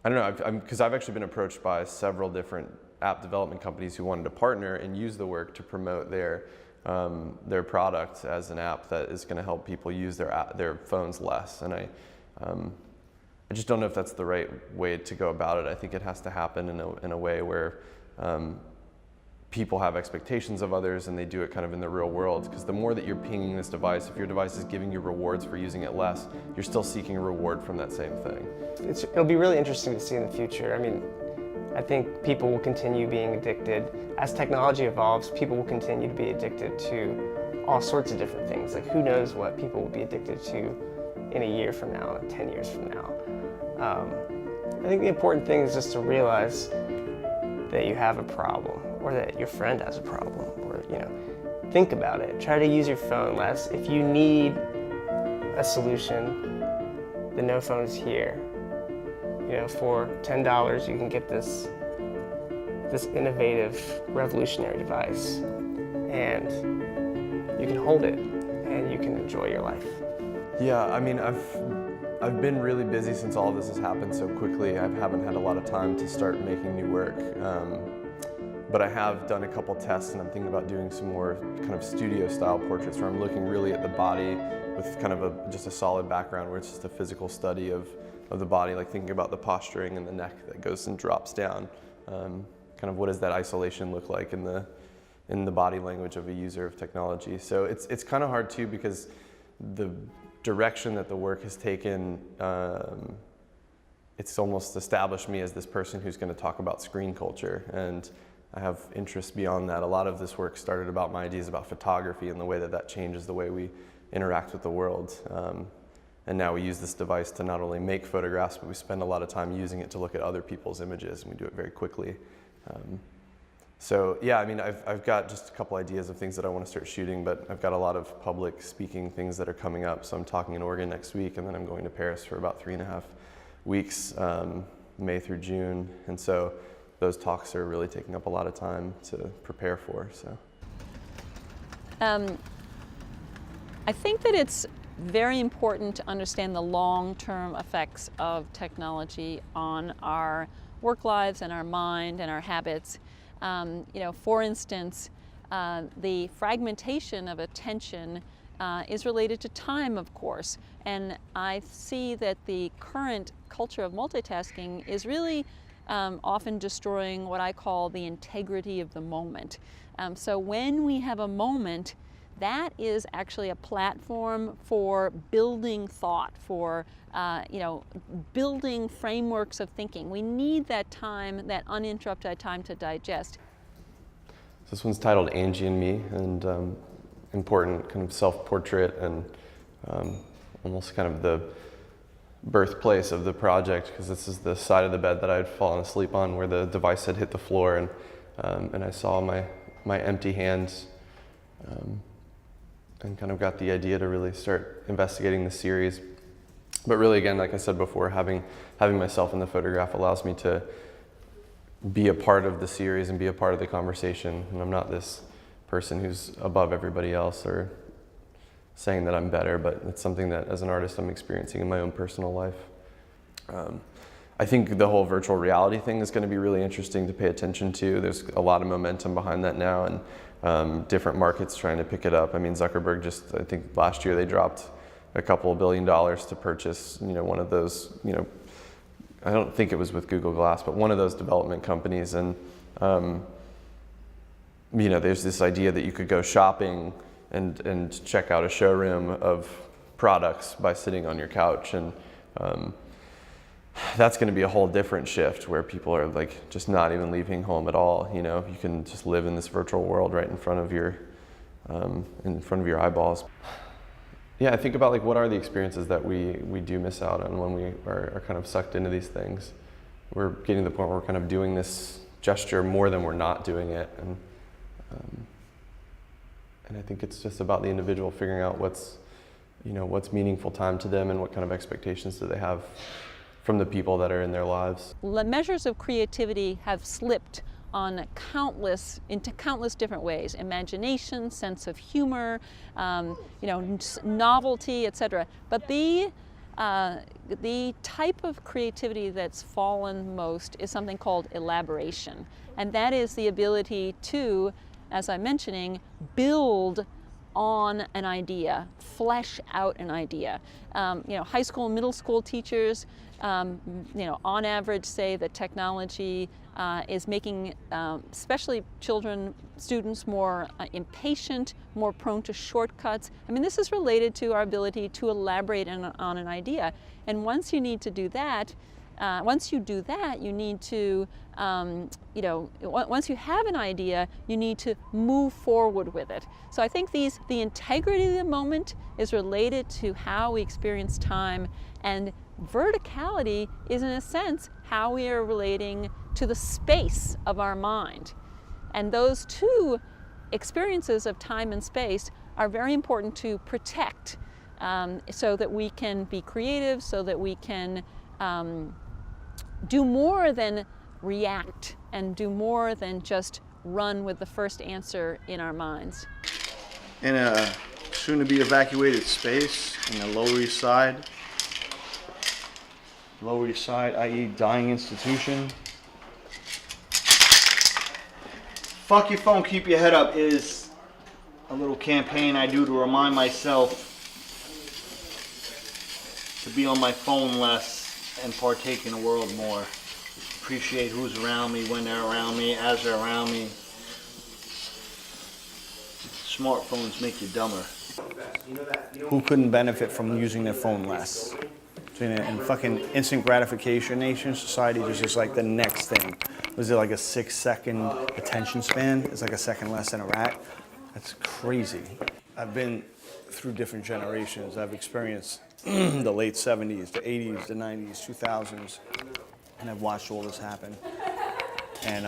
I don't know, because I've actually been approached by several different app development companies who wanted to partner and use the work to promote their product as an app that is going to help people use their phones less. And I just don't know if that's the right way to go about it. I think it has to happen in a way where people have expectations of others and they do it kind of in the real world. Because the more that you're pinging this device, if your device is giving you rewards for using it less, you're still seeking a reward from that same thing. It'll be really interesting to see in the future. I mean, I think people will continue being addicted. As technology evolves, people will continue to be addicted to all sorts of different things. Like, who knows what people will be addicted to in a year from now, 10 years from now. I think the important thing is just to realize that you have a problem, or that your friend has a problem, or, think about it. Try to use your phone less. If you need a solution, the No Phone's here. For $10 you can get this innovative, revolutionary device, and you can hold it and you can enjoy your life. Yeah, I mean, I've been really busy since all of this has happened so quickly. I haven't had a lot of time to start making new work. But I have done a couple tests, and I'm thinking about doing some more kind of studio-style portraits where I'm looking really at the body with kind of just a solid background where it's just a physical study of the body, like thinking about the posturing and the neck that goes and drops down. Kind of what does that isolation look like in the body language of a user of technology. So it's kind of hard too, because the direction that the work has taken, it's almost established me as this person who's going to talk about screen culture, and I have interests beyond that. A lot of this work started about my ideas about photography and the way that changes the way we interact with the world. And now we use this device to not only make photographs, but we spend a lot of time using it to look at other people's images, and we do it very quickly. So yeah, I mean, I've got just a couple ideas of things that I want to start shooting, but I've got a lot of public speaking things that are coming up. So I'm talking in Oregon next week, and then I'm going to Paris for about 3.5 weeks, May through June. And so those talks are really taking up a lot of time to prepare for. So I think that it's very important to understand the long-term effects of technology on our work lives and our mind and our habits. For instance, the fragmentation of attention is related to time, of course, and I see that the current culture of multitasking is really often destroying what I call the integrity of the moment. So when we have a moment, that is actually a platform for building thought, for building frameworks of thinking. We need that time, that uninterrupted time to digest. This one's titled Angie and Me, and important kind of self-portrait and almost kind of the birthplace of the project, because this is the side of the bed that I had fallen asleep on where the device had hit the floor, and I saw my empty hands. And kind of got the idea to really start investigating the series. But really, again, like I said before, having myself in the photograph allows me to be a part of the series and be a part of the conversation. And I'm not this person who's above everybody else or saying that I'm better, but it's something that as an artist I'm experiencing in my own personal life. I think the whole virtual reality thing is going to be really interesting to pay attention to. There's a lot of momentum behind that now, and different markets trying to pick it up. I mean, Zuckerberg I think last year they dropped a couple $1 billion to purchase, one of those, I don't think it was with Google Glass, but one of those development companies. And, there's this idea that you could go shopping and check out a showroom of products by sitting on your couch. And that's going to be a whole different shift where people are like just not even leaving home at all. You can just live in this virtual world right in front of your eyeballs. Yeah, I think about like what are the experiences that we do miss out on when we are kind of sucked into these things. We're getting to the point where we're kind of doing this gesture more than we're not doing it, and I think it's just about the individual figuring out what's meaningful time to them and what kind of expectations do they have from the people that are in their lives. The measures of creativity have slipped into countless different ways: imagination, sense of humor, novelty, etc. But the the type of creativity that's fallen most is something called elaboration. And that is the ability to, as I'm mentioning, build on an idea, flesh out an idea. High school and middle school teachers, on average say that technology is making especially students more impatient, more prone to shortcuts. I mean, this is related to our ability to elaborate on an idea. And once you need to do that, once you do that, you need to, once you have an idea, you need to move forward with it. So I think the integrity of the moment is related to how we experience time, and verticality is, in a sense, how we are relating to the space of our mind. And those two experiences of time and space are very important to protect, so that we can be creative, so that we can do more than react and do more than just run with the first answer in our minds. In a soon-to-be evacuated space in the Lower East Side, i.e. dying institution. Fuck your phone, keep your head up is a little campaign I do to remind myself to be on my phone less and partake in the world more. Appreciate who's around me, when they're around me, as they're around me. Smartphones make you dumber. Who couldn't benefit from using their phone less? In fucking instant gratification nation, society is like the next thing. Was it like a 6-second attention span? It's like a second less than a rat. That's crazy. I've been through different generations. I've experienced the late 70s, the 80s, the 90s, 2000s, and I've watched all this happen. And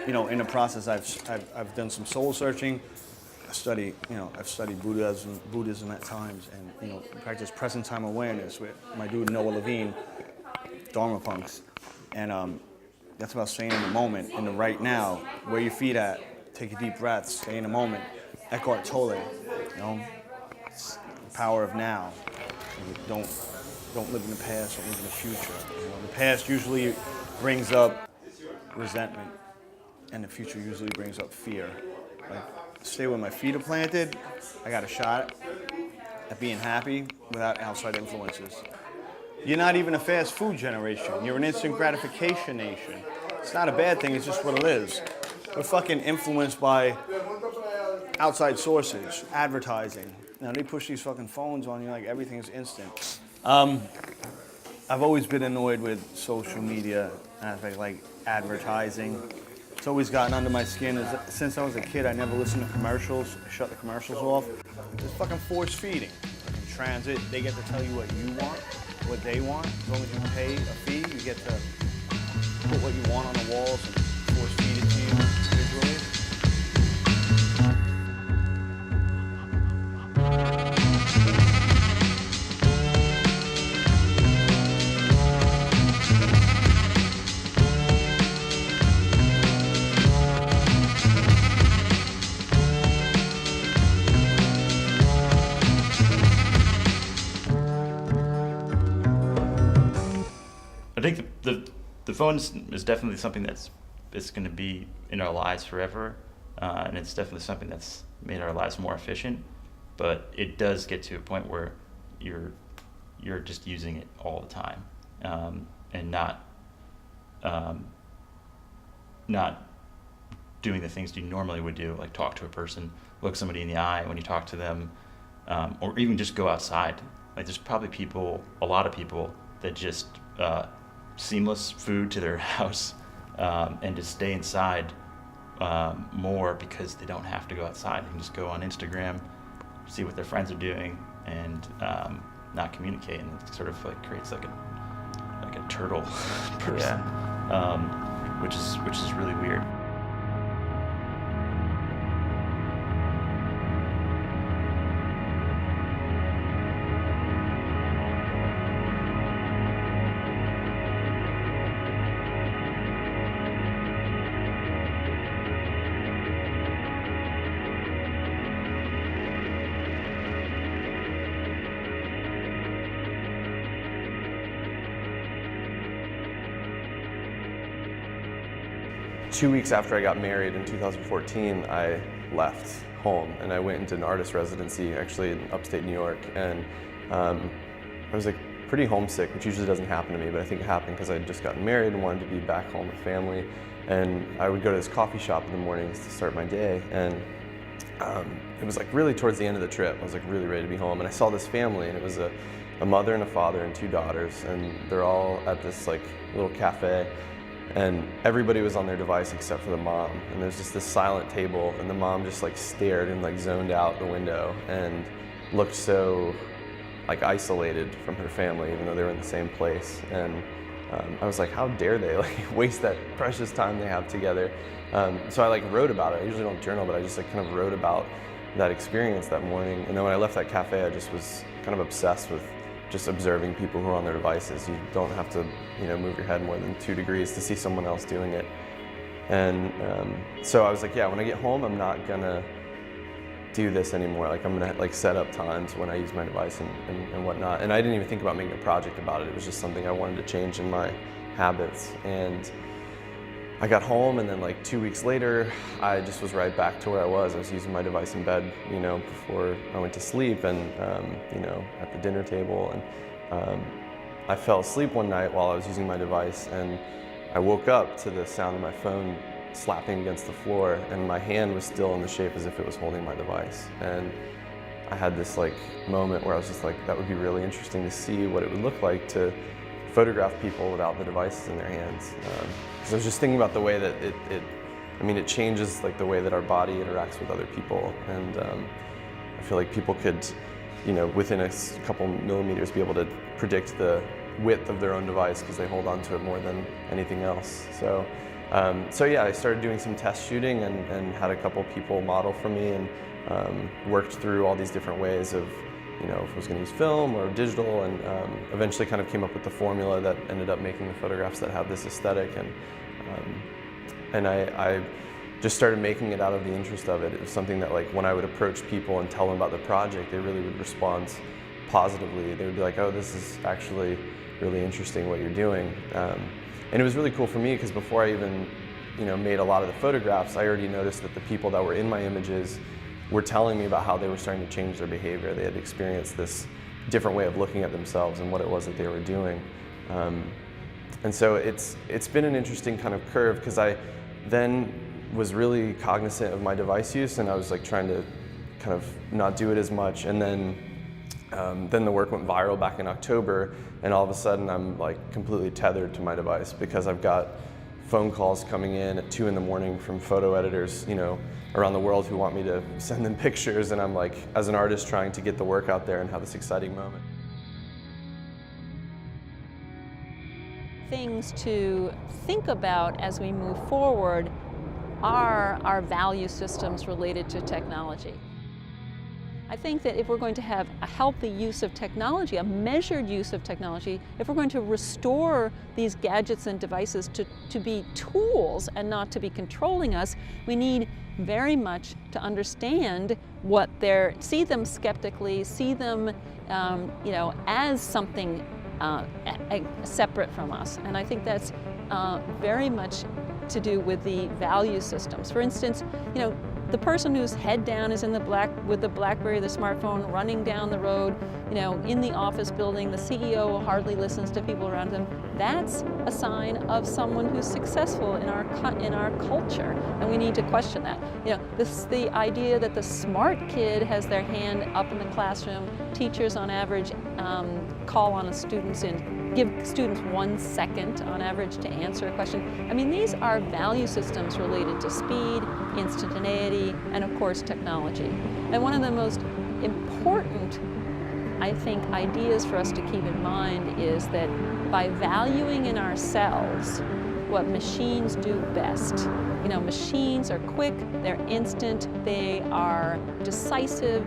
in the process, I've done some soul searching. I've studied Buddhism at times, and practice present time awareness with my dude Noah Levine, Dharma punks, and that's about staying in the moment, in the right now, where your feet at. Take a deep breath, stay in the moment. Eckhart Tolle, it's the power of now. Don't live in the past, don't live in the future. The past usually brings up resentment, and the future usually brings up fear. Like, stay where my feet are planted. I got a shot at being happy without outside influences. You're not even a fast food generation. You're an instant gratification nation. It's not a bad thing, it's just what it is. We're fucking influenced by outside sources, advertising. They push these fucking phones on you like everything's instant. I've always been annoyed with social media aspect, like advertising. It's always gotten under my skin. Since I was a kid, I never listened to commercials. I shut the commercials off. It's fucking force feeding. In transit, they get to tell you what you want, what they want. As long as you pay a fee, you get to put what you want on the walls and force feed it to you visually. I think the phone is definitely something that's going to be in our lives forever, and it's definitely something that's made our lives more efficient. But it does get to a point where you're just using it all the time, and not doing the things you normally would do, like talk to a person, look somebody in the eye when you talk to them, or even just go outside. Like there's probably a lot of people that just seamless food to their house and just stay inside more because they don't have to go outside. They can just go on Instagram, see what their friends are doing, and not communicate, and it sort of like creates like a turtle person, which is really weird. 2 weeks after I got married in 2014, I left home and I went into an artist residency actually in upstate New York, and I was like pretty homesick, which usually doesn't happen to me, but I think it happened because I had just gotten married and wanted to be back home with family. And I would go to this coffee shop in the mornings to start my day, and it was like really towards the end of the trip. I was like really ready to be home, and I saw this family, and it was a mother and a father and 2 daughters, and they're all at this like little cafe, and everybody was on their device except for the mom. And there's just this silent table, and the mom just like stared and like zoned out the window and looked so like isolated from her family, even though they were in the same place. And I was like, how dare they like waste that precious time they have together? So I like wrote about it. I usually don't journal, but I just like kind of wrote about that experience that morning. And then when I left that cafe, I just was kind of obsessed with just observing people who are on their devices. You don't have to, move your head more than 2 degrees to see someone else doing it. And so I was like, yeah, when I get home, I'm not gonna do this anymore. Like I'm gonna like set up times when I use my device and whatnot. And I didn't even think about making a project about it. It was just something I wanted to change in my habits. And I got home, and then like 2 weeks later, I just was right back to where I was. I was using my device in bed, before I went to sleep, and at the dinner table. And I fell asleep one night while I was using my device, and I woke up to the sound of my phone slapping against the floor, and my hand was still in the shape as if it was holding my device. And I had this like moment where I was just like, that would be really interesting to see what it would look like to photograph people without the devices in their hands. Because I was just thinking about the way that it changes like the way that our body interacts with other people. And I feel like people could, within a couple millimeters be able to predict the width of their own device because they hold on to it more than anything else. So yeah, I started doing some test shooting and had a couple people model for me, and worked through all these different ways of, if I was going to use film or digital, and eventually kind of came up with the formula that ended up making the photographs that have this aesthetic. And I just started making it out of the interest of it. It was something that like when I would approach people and tell them about the project, they really would respond positively. They would be like, oh, this is actually really interesting what you're doing. And it was really cool for me because before I even, made a lot of the photographs, I already noticed that the people that were in my images were telling me about how they were starting to change their behavior. They had experienced this different way of looking at themselves and what it was that they were doing. And so it's been an interesting kind of curve, because I then was really cognizant of my device use, and I was like trying to kind of not do it as much. And then the work went viral back in October, and all of a sudden I'm like completely tethered to my device because I've got phone calls coming in at 2 a.m. from photo editors, around the world who want me to send them pictures, and I'm like, as an artist, trying to get the work out there and have this exciting moment. Things to think about as we move forward are our value systems related to technology. I think that if we're going to have a healthy use of technology, a measured use of technology, if we're going to restore these gadgets and devices to be tools and not to be controlling us, we need very much to understand what see them skeptically, see them as something separate from us. And I think that's very much to do with the value systems. For instance, the person whose head down is in with the BlackBerry, the smartphone, running down the road, in the office building, the CEO hardly listens to people around him. That's a sign of someone who's successful in our culture, and we need to question that. The idea that the smart kid has their hand up in the classroom. Teachers, on average, call on students and give students 1 second on average to answer a question. I mean, these are value systems related to speed, instantaneity, and of course technology. And one of the most important, I think, ideas for us to keep in mind is that by valuing in ourselves what machines do best. Machines are quick, they're instant, they are decisive.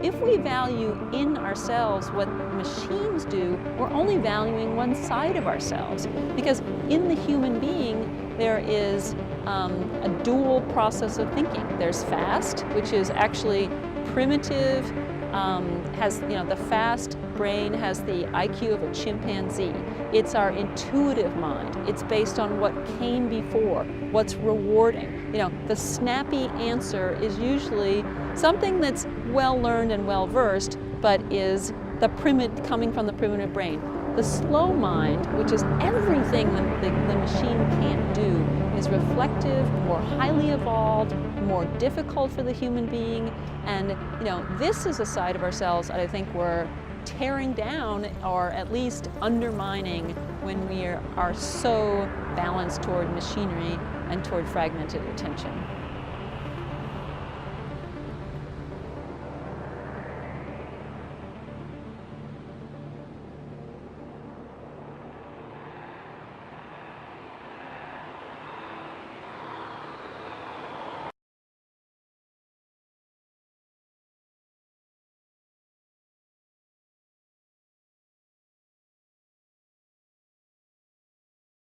If we value in ourselves what machines do, we're only valuing one side of ourselves. Because in the human being, there is a dual process of thinking. There's fast, which is actually primitive, has, the fast brain has the IQ of a chimpanzee. It's our intuitive mind. It's based on what came before, what's rewarding. The snappy answer is usually something that's well learned and well versed, but is coming from the primitive brain. The slow mind, which is everything that the machine can't do, is reflective, more highly evolved, more difficult for the human being. And this is a side of ourselves that I think we're tearing down, or at least undermining, when we are so balanced toward machinery and toward fragmented attention.